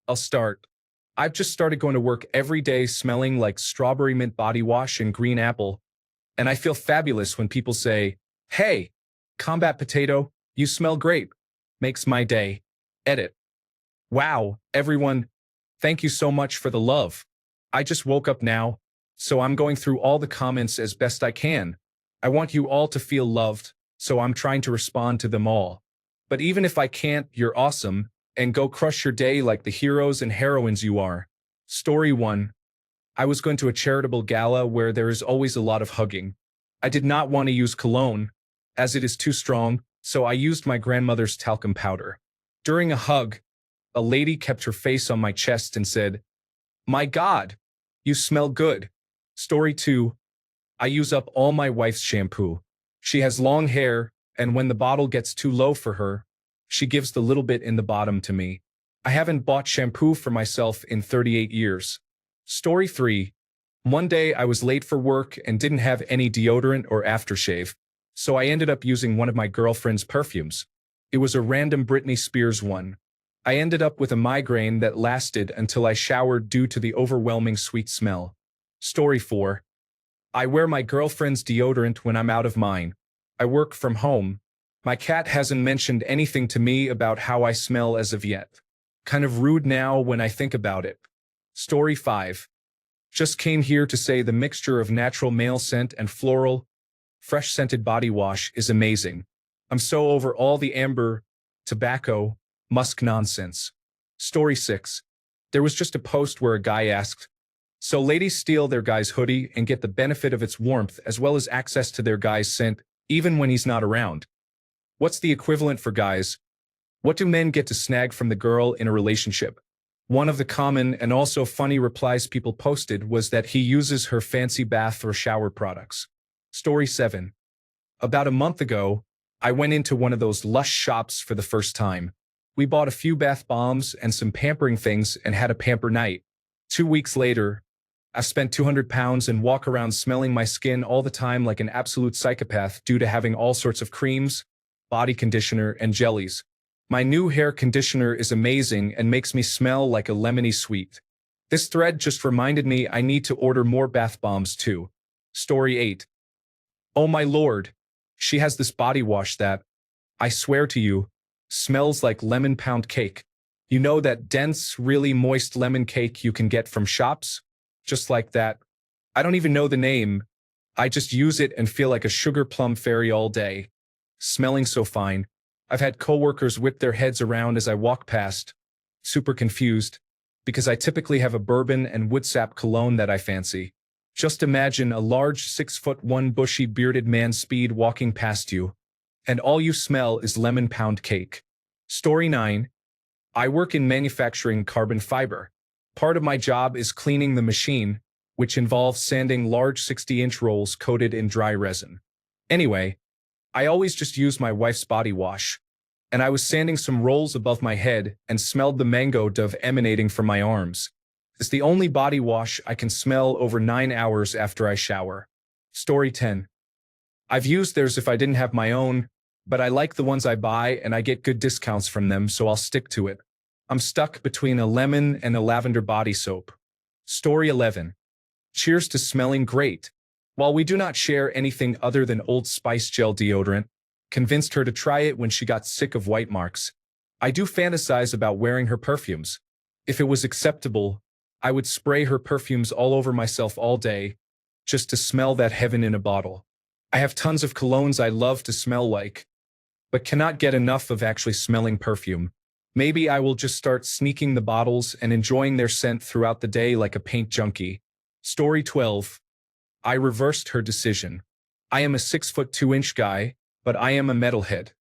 I'll start. I've just started going to work every day smelling like strawberry mint body wash and green apple, and I feel fabulous when people say, "Hey, combat potato, you smell great." Makes my day. Edit. Wow, everyone, thank you so much for the love. I just woke up now, so I'm going through all the comments as best I can. I want you all to feel loved, so I'm trying to respond to them all. But even if I can't, you're awesome, and go crush your day like the heroes and heroines you are. Story 1. I was going to a charitable gala where there is always a lot of hugging. I did not want to use cologne, as it is too strong, so I used my grandmother's talcum powder. During a hug, a lady kept her face on my chest and said, "My God, you smell good." Story 2. I use up all my wife's shampoo. She has long hair, and when the bottle gets too low for her, she gives the little bit in the bottom to me. I haven't bought shampoo for myself in 38 years. Story 3. One day I was late for work and didn't have any deodorant or aftershave, so I ended up using one of my girlfriend's perfumes. It was a random Britney Spears one. I ended up with a migraine that lasted until I showered due to the overwhelming sweet smell. Story 4. I wear my girlfriend's deodorant when I'm out of mine. I work from home. My cat hasn't mentioned anything to me about how I smell as of yet. Kind of rude now when I think about it. Story 5. Just came here to say the mixture of natural male scent and floral, fresh scented body wash is amazing. I'm so over all the amber, tobacco, musk nonsense. Story 6. There was just a post where a guy asked, "So ladies steal their guy's hoodie and get the benefit of its warmth as well as access to their guy's scent, even when he's not around. What's the equivalent for guys? What do men get to snag from the girl in a relationship?" One of the common and also funny replies people posted was that he uses her fancy bath or shower products. Story 7. About a month ago, I went into one of those Lush shops for the first time. We bought a few bath bombs and some pampering things and had a pamper night. 2 weeks later, I've spent 200 pounds and walk around smelling my skin all the time like an absolute psychopath due to having all sorts of creams, body conditioner, and jellies. My new hair conditioner is amazing and makes me smell like a lemony sweet. This thread just reminded me I need to order more bath bombs too. Story 8. Oh my lord, she has this body wash that, I swear to you, smells like lemon pound cake. You know that dense, really moist lemon cake you can get from shops? Just like that. I don't even know the name. I just use it and feel like a sugar plum fairy all day. Smelling so fine. I've had coworkers whip their heads around as I walk past, super confused, because I typically have a bourbon and woodsap cologne that I fancy. Just imagine a large 6'1" bushy bearded man speed walking past you, and all you smell is lemon pound cake. Story 9. I work in manufacturing carbon fiber. Part of my job is cleaning the machine, which involves sanding large 60-inch rolls coated in dry resin. Anyway, I always just use my wife's body wash, and I was sanding some rolls above my head and smelled the mango dove emanating from my arms. It's the only body wash I can smell over 9 hours after I shower. Story 10. I've used theirs if I didn't have my own, but I like the ones I buy and I get good discounts from them, so I'll stick to it. I'm stuck between a lemon and a lavender body soap. Story 11. Cheers to smelling great. While we do not share anything other than Old Spice gel deodorant, convinced her to try it when she got sick of white marks. I do fantasize about wearing her perfumes. If it was acceptable, I would spray her perfumes all over myself all day, just to smell that heaven in a bottle. I have tons of colognes I love to smell like, but cannot get enough of actually smelling perfume. Maybe I will just start sneaking the bottles and enjoying their scent throughout the day like a paint junkie. Story 12. I reversed her decision. I am a 6'2" guy, but I am a metalhead.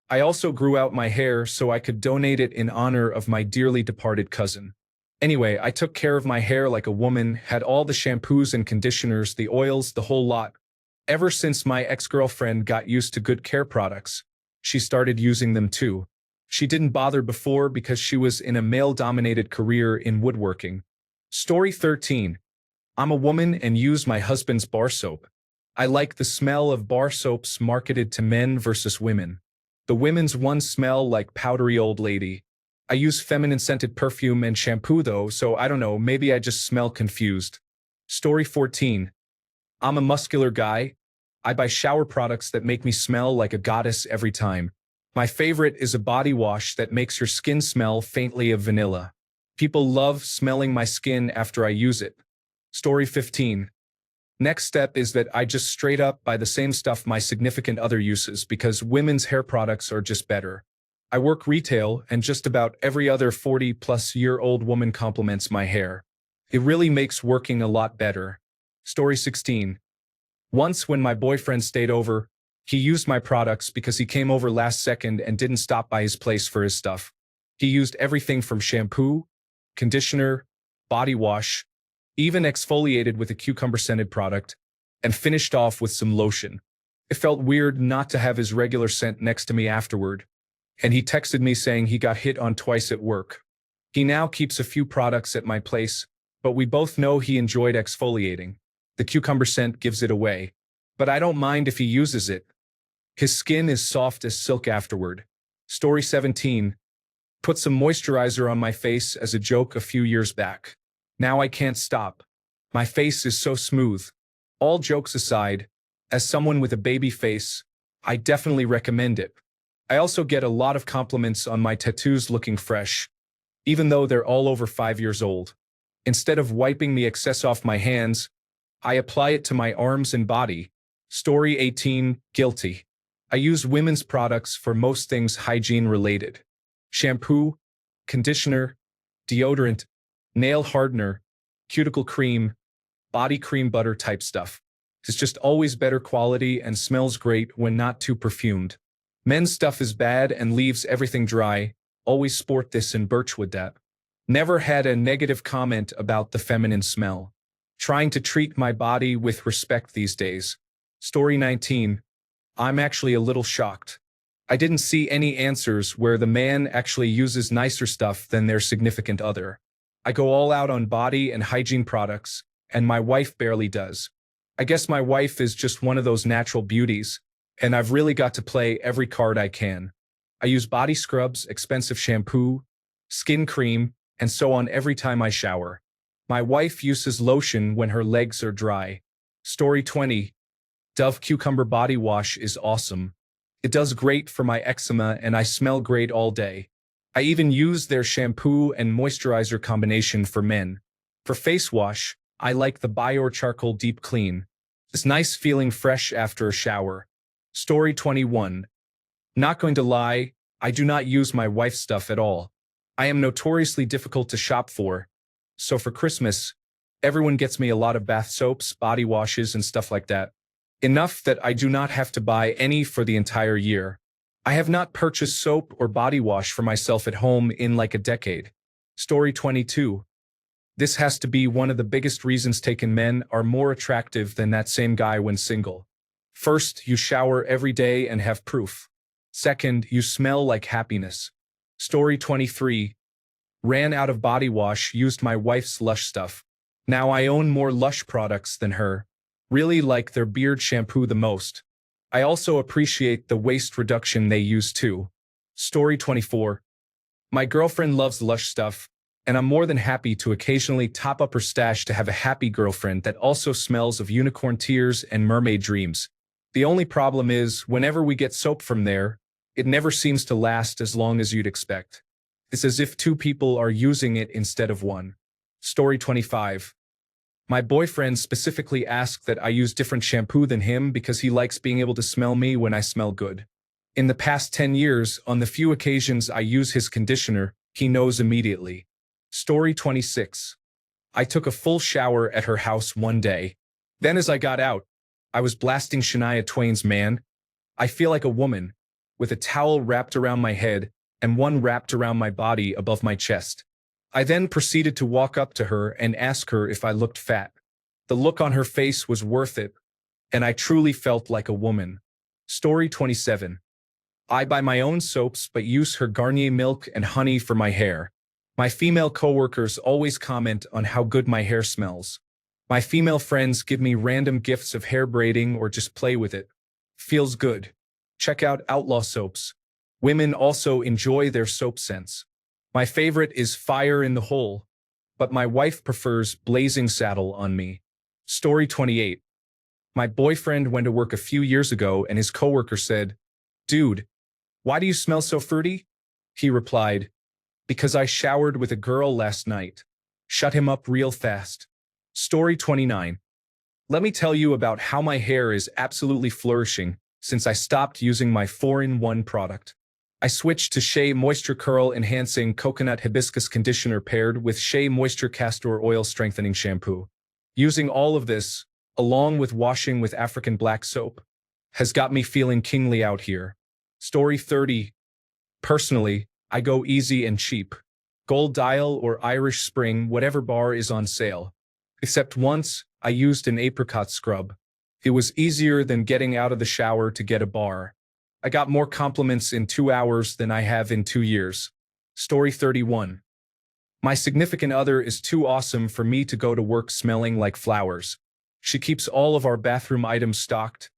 I also grew out my hair so I could donate it in honor of my dearly departed cousin. Anyway, I took care of my hair like a woman, had all the shampoos and conditioners, the oils, the whole lot. Ever since my ex-girlfriend got used to good care products, she started using them too. She didn't bother before because she was in a male-dominated career in woodworking. Story 13. I'm a woman and use my husband's bar soap. I like the smell of bar soaps marketed to men versus women. The women's ones smell like powdery old lady. I use feminine scented perfume and shampoo though, so I don't know, maybe I just smell confused. Story 14. I'm a muscular guy. I buy shower products that make me smell like a goddess every time. My favorite is a body wash that makes your skin smell faintly of vanilla. People love smelling my skin after I use it. Story 15. Next step is that I just straight up buy the same stuff my significant other uses because women's hair products are just better. I work retail and just about every other 40-plus-year-old woman compliments my hair. It really makes working a lot better. Story 16. Once when my boyfriend stayed over, he used my products because he came over last second and didn't stop by his place for his stuff. He used everything from shampoo, conditioner, body wash, even exfoliated with a cucumber-scented product, and finished off with some lotion. It felt weird not to have his regular scent next to me afterward, and he texted me saying he got hit on twice at work. He now keeps a few products at my place, but we both know he enjoyed exfoliating. The cucumber scent gives it away, but I don't mind if he uses it. His skin is soft as silk afterward. Story 17. Put some moisturizer on my face as a joke a few years back. Now I can't stop. My face is so smooth. All jokes aside, as someone with a baby face, I definitely recommend it. I also get a lot of compliments on my tattoos looking fresh, even though they're all over 5 years old. Instead of wiping the excess off my hands, I apply it to my arms and body. Story 18. Guilty. I use women's products for most things hygiene related. Shampoo, conditioner, deodorant, nail hardener, cuticle cream, body cream butter type stuff. It's just always better quality and smells great when not too perfumed. Men's stuff is bad and leaves everything dry. Always sport this and birchwood that. Never had a negative comment about the feminine smell. Trying to treat my body with respect these days. Story 19. I'm actually a little shocked. I didn't see any answers where the man actually uses nicer stuff than their significant other. I go all out on body and hygiene products, and my wife barely does. I guess my wife is just one of those natural beauties, and I've really got to play every card I can. I use body scrubs, expensive shampoo, skin cream, and so on every time I shower. My wife uses lotion when her legs are dry. Story 20. Dove Cucumber Body Wash is awesome. It does great for my eczema and I smell great all day. I even use their shampoo and moisturizer combination for men. For face wash, I like the Bior Charcoal Deep Clean. It's nice feeling fresh after a shower. Story 21. Not going to lie, I do not use my wife's stuff at all. I am notoriously difficult to shop for. So for Christmas, everyone gets me a lot of bath soaps, body washes, and stuff like that. Enough that I do not have to buy any for the entire year. I have not purchased soap or body wash for myself at home in like a decade. Story 22. This has to be one of the biggest reasons taken men are more attractive than that same guy when single. First, you shower every day and have proof. Second, you smell like happiness. Story 23. Ran out of body wash, used my wife's Lush stuff. Now I own more Lush products than her. Really like their beard shampoo the most. I also appreciate the waste reduction they use too. Story 24. My girlfriend loves Lush stuff, and I'm more than happy to occasionally top up her stash to have a happy girlfriend that also smells of unicorn tears and mermaid dreams. The only problem is, whenever we get soap from there, it never seems to last as long as you'd expect. It's as if two people are using it instead of one. Story 25. My boyfriend specifically asked that I use different shampoo than him because he likes being able to smell me when I smell good. In the past 10 years, on the few occasions I use his conditioner, he knows immediately. Story 26. I took a full shower at her house one day. Then as I got out, I was blasting Shania Twain's Man. I Feel Like a Woman, with a towel wrapped around my head and one wrapped around my body above my chest. I then proceeded to walk up to her and ask her if I looked fat. The look on her face was worth it, and I truly felt like a woman. Story 27. I buy my own soaps but use her Garnier milk and honey for my hair. My female coworkers always comment on how good my hair smells. My female friends give me random gifts of hair braiding or just play with it. Feels good. Check out Outlaw soaps. Women also enjoy their soap scents. My favorite is Fire in the Hole, but my wife prefers Blazing Saddle on me. Story 28. My boyfriend went to work a few years ago and his coworker said, "Dude, why do you smell so fruity?" He replied, "Because I showered with a girl last night." Shut him up real fast. Story 29. Let me tell you about how my hair is absolutely flourishing since I stopped using my 4-in-1 product. I switched to Shea Moisture Curl Enhancing Coconut Hibiscus Conditioner paired with Shea Moisture Castor Oil Strengthening Shampoo. Using all of this, along with washing with African black soap, has got me feeling kingly out here. Story 30. Personally, I go easy and cheap. Gold Dial or Irish Spring, whatever bar is on sale. Except once, I used an apricot scrub. It was easier than getting out of the shower to get a bar. I got more compliments in 2 hours than I have in 2 years. Story 31. My significant other is too awesome for me to go to work smelling like flowers. She keeps all of our bathroom items stocked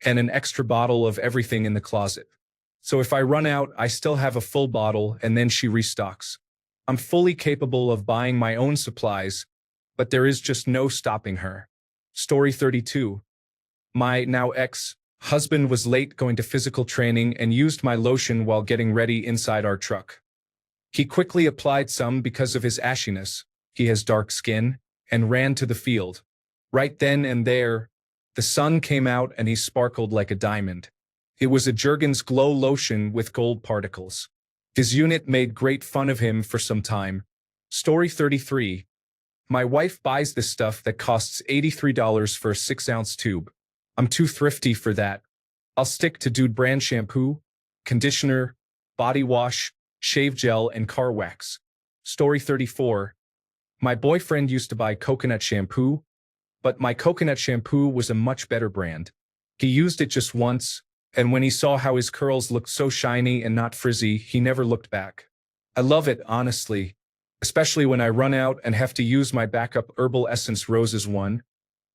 and an extra bottle of everything in the closet. So if I run out, I still have a full bottle and then she restocks. I'm fully capable of buying my own supplies, but there is just no stopping her. Story 32. My now ex-husband was late going to physical training and used my lotion while getting ready inside our truck. He quickly applied some because of his ashiness. He has dark skin and ran to the field. Right then and there, the sun came out and he sparkled like a diamond. It was a Jergens Glow lotion with gold particles. His unit made great fun of him for some time. Story 33. My wife buys this stuff that costs $83 for a 6-ounce tube. I'm too thrifty for that. I'll stick to Dude brand shampoo, conditioner, body wash, shave gel, and car wax. Story 34. My boyfriend used to buy coconut shampoo, but my coconut shampoo was a much better brand. He used it just once, and when he saw how his curls looked so shiny and not frizzy, he never looked back. I love it, honestly, especially when I run out and have to use my backup Herbal Essence Roses one,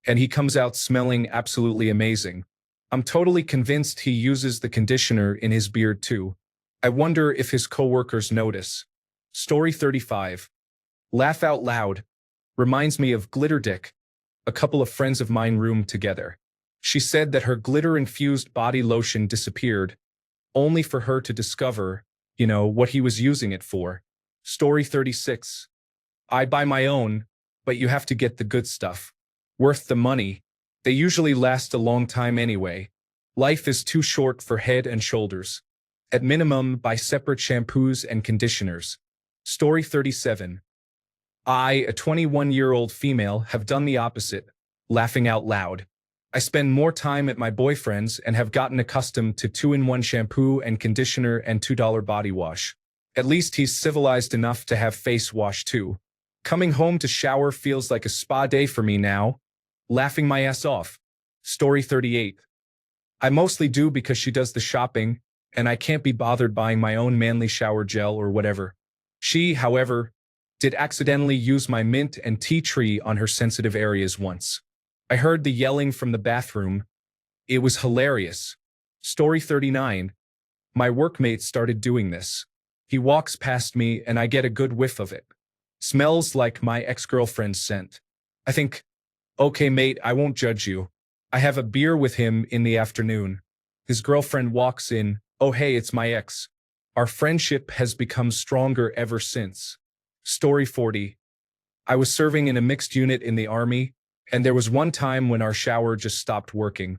and he comes out smelling absolutely amazing. I'm totally convinced he uses the conditioner in his beard too. I wonder if his coworkers notice. Story 35. Laugh out loud. Reminds me of Glitter Dick. A couple of friends of mine roomed together. She said that her glitter-infused body lotion disappeared, only for her to discover, what he was using it for. Story 36. I buy my own, but you have to get the good stuff. Worth the money. They usually last a long time anyway. Life is too short for Head and Shoulders. At minimum, buy separate shampoos and conditioners. Story 37. I, a 21-year-old female, have done the opposite, laughing out loud. I spend more time at my boyfriend's and have gotten accustomed to 2-in-1 shampoo and conditioner and $2 body wash. At least he's civilized enough to have face wash too. Coming home to shower feels like a spa day for me now. Laughing my ass off. Story 38. I mostly do because she does the shopping, and I can't be bothered buying my own manly shower gel or whatever. She, however, did accidentally use my mint and tea tree on her sensitive areas once. I heard the yelling from the bathroom. It was hilarious. Story 39. My workmate started doing this. He walks past me and I get a good whiff of it. Smells like my ex-girlfriend's scent. I think, okay mate, I won't judge you. I have a beer with him in the afternoon. His girlfriend walks in. Oh hey, it's my ex. Our friendship has become stronger ever since. Story 40. I was serving in a mixed unit in the army, and there was one time when our shower just stopped working.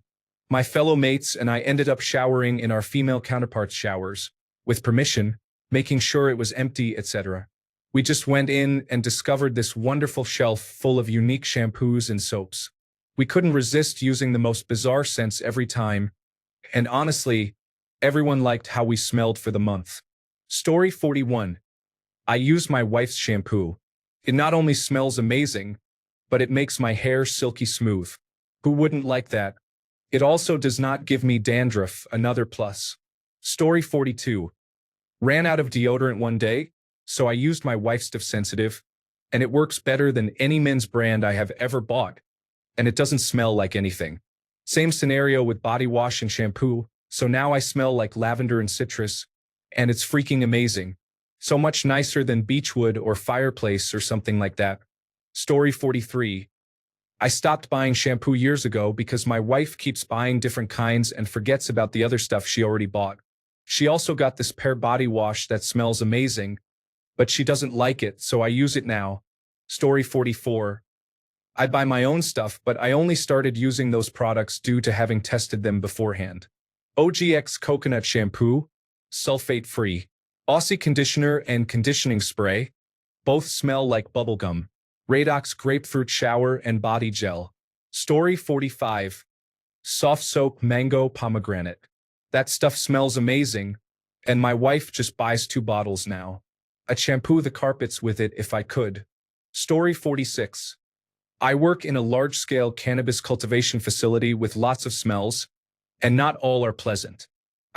My fellow mates and I ended up showering in our female counterparts' showers, with permission, making sure it was empty, etc. We just went in and discovered this wonderful shelf full of unique shampoos and soaps. We couldn't resist using the most bizarre scents every time, and honestly, everyone liked how we smelled for the month. Story 41. I use my wife's shampoo. It not only smells amazing, but it makes my hair silky smooth. Who wouldn't like that? It also does not give me dandruff, another plus. Story 42. Ran out of deodorant one day, so I used my wife's Stuff Sensitive, and it works better than any men's brand I have ever bought, and it doesn't smell like anything. Same scenario with body wash and shampoo, so now I smell like lavender and citrus, and it's freaking amazing. So much nicer than Beechwood or Fireplace or something like that. Story 43. I stopped buying shampoo years ago because my wife keeps buying different kinds and forgets about the other stuff she already bought. She also got this pear body wash that smells amazing, but she doesn't like it, so I use it now. Story 44. I buy my own stuff, but I only started using those products due to having tested them beforehand. OGX Coconut Shampoo, sulfate-free. Aussie Conditioner and Conditioning Spray, both smell like bubblegum. Radox Grapefruit Shower and Body Gel. Story 45. Soft Soap Mango Pomegranate. That stuff smells amazing, and my wife just buys 2 bottles now. I'd shampoo the carpets with it if I could. Story 46. I work in a large-scale cannabis cultivation facility with lots of smells, and not all are pleasant.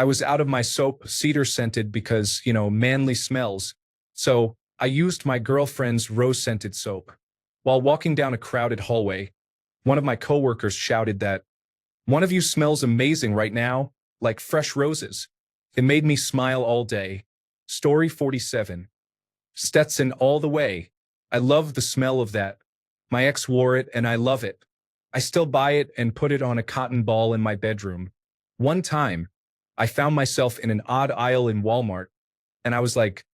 I was out of my soap, cedar-scented because, manly smells, so I used my girlfriend's rose-scented soap. While walking down a crowded hallway, one of my coworkers shouted that, "One of you smells amazing right now, like fresh roses." It made me smile all day. Story 47. Stetson all the way. I love the smell of that. My ex wore it and I love it. I still buy it and put it on a cotton ball in my bedroom. One time, I found myself in an odd aisle in Walmart, and I was like,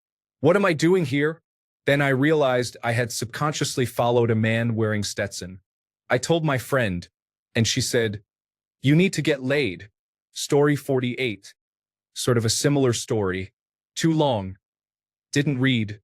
what am I doing here? Then I realized I had subconsciously followed a man wearing Stetson. I told my friend, and she said, "You need to get laid." Story 48. Sort of a similar story. Too long. Didn't read.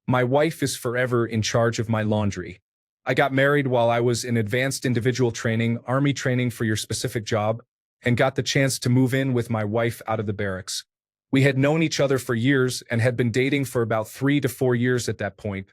My wife is forever in charge of my laundry. I got married while I was in advanced individual training, army training for your specific job, and got the chance to move in with my wife out of the barracks. We had known each other for years and had been dating for about 3 to 4 years at that point.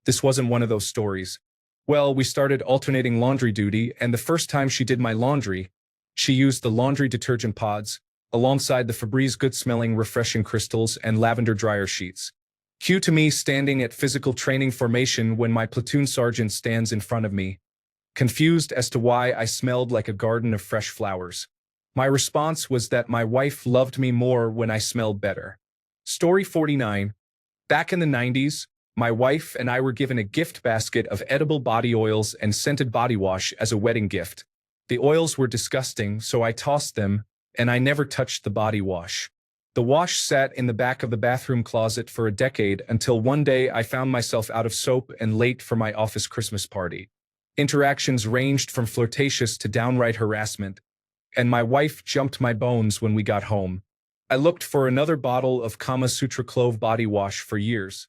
This wasn't one of those stories. Well, we started alternating laundry duty, and the first time she did my laundry, she used the laundry detergent pods, alongside the Febreze good-smelling refreshing crystals and lavender dryer sheets. Cue to me standing at physical training formation when my platoon sergeant stands in front of me, confused as to why I smelled like a garden of fresh flowers. My response was that my wife loved me more when I smelled better. Story 49. Back in the 90s, my wife and I were given a gift basket of edible body oils and scented body wash as a wedding gift. The oils were disgusting, so I tossed them, and I never touched the body wash. The wash sat in the back of the bathroom closet for a decade until one day I found myself out of soap and late for my office Christmas party. Interactions ranged from flirtatious to downright harassment, and my wife jumped my bones when we got home. I looked for another bottle of Kama Sutra Clove body wash for years.